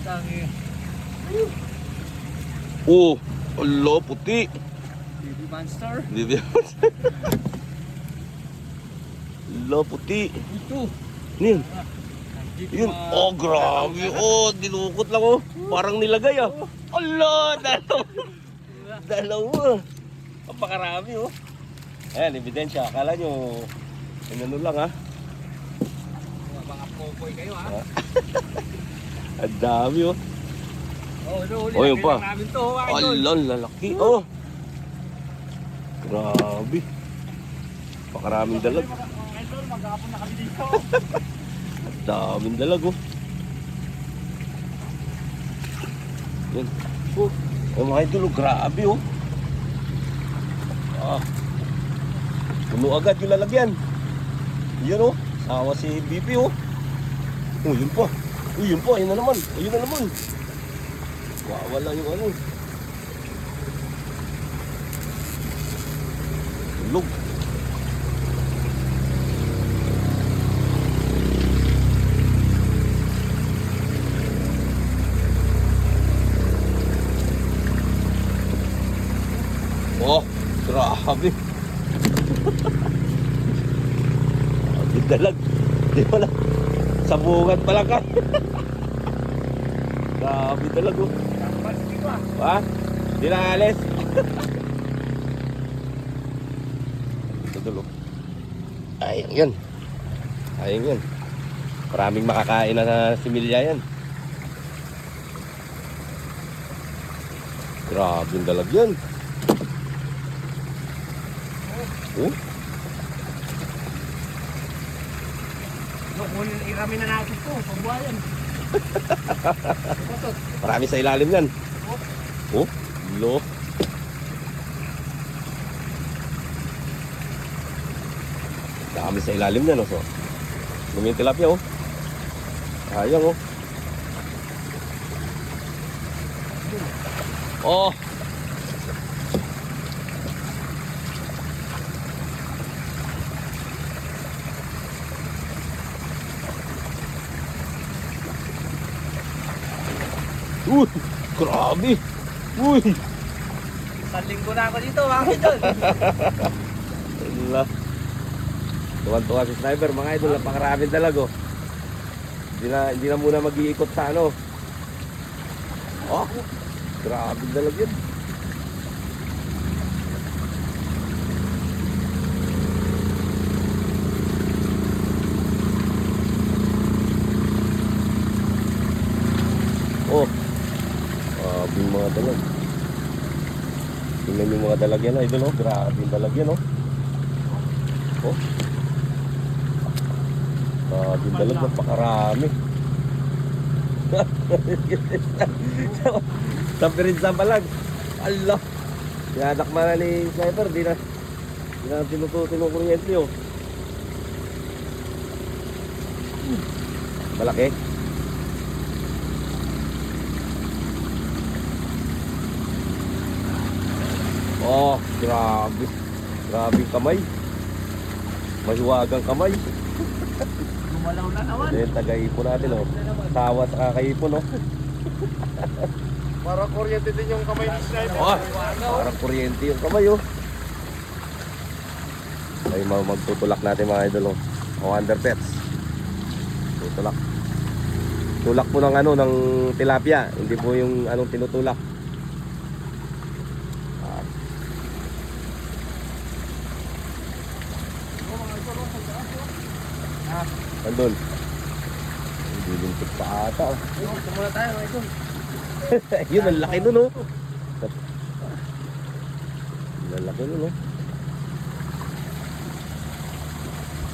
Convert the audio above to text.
Tangi. Oh, alo, puti. Baby monster. Baby monster. Alo, puti. Ito. Yun. Yun. Oh, grabe. Oh, dinukot lang oh. Parang nilagay ah. Alo, dalawa. Dalawa. Pakarami oh. Ayan, ebidensya. Akala nyo, ano lang ha. Mga popoy kayo ha. Ang dami oh. Oh, huli. Oh, yun pa. Namin to, idol. Alam, lalaki oh. Grabe. Pakaraming dalag. Idol, maghapon na kami dito. Ang daming dalag oh. Yan. Oh, ay mga idol oh, grabe oh. Ah. Puno agad yung lalagyan. Yun oh, sawa si BP oh. Oh, yun pa. Oh, yun pa, yun na naman. Ayun na naman. Wala yung ano. Tulog. Oh, grabe. Grabe dalag. Di pala. Sabungan pala ka. Grabe dalag oh. Ha? Di na alis. Ito dulo. Ayun yun. Ayun yun. Maraming makakain na similya yan. Grabe yung dalag yan. Oh? Irami na natin to, pagbuhayan. Marami sa ilalim yan. Oh, lo. Dami sa ilalim yan, oh. So, yung tilapia, oh. Sayang, oh. Oh. Uy, grabe. Uy. Isang linggo na ako dito, mga idol. Allah. Tuwan-tuwa si sniper, mga idol, napakaraming dalag oh. Hindi na muna mag-iikot sa ano. Oh, grabe dalag yun. Oh, grabe yung mga dalag. Tingnan yung mga dalag yan, idol oh. Grabe yung dalag yan oh. Oh. Grabe yung dalag, napakarami. Sa pirinsa pa lang. Allah. Sinadakma na ni sniper, di na tinukuryente oh. Malaki. Oh, grabe. Grabe yung kamay. Mahiwagang kamay. Gumalaw na naman. Then taga-ipon natin oh. Tawa sa kakaipon oh. Parang kuryente din yung kamay ni Sniper. Oh, parang kuryente yung kamay oh. Ay magtutulak natin mga idol oh. O underpets. Tutulak. Tulak po ng ano ng tilapia, hindi po yung anong tinutulak. Andun. Hindi lintik pa ata. Ito muna tayo, mga idol. Yun, ang laki nun oh. Ang laki nun oh.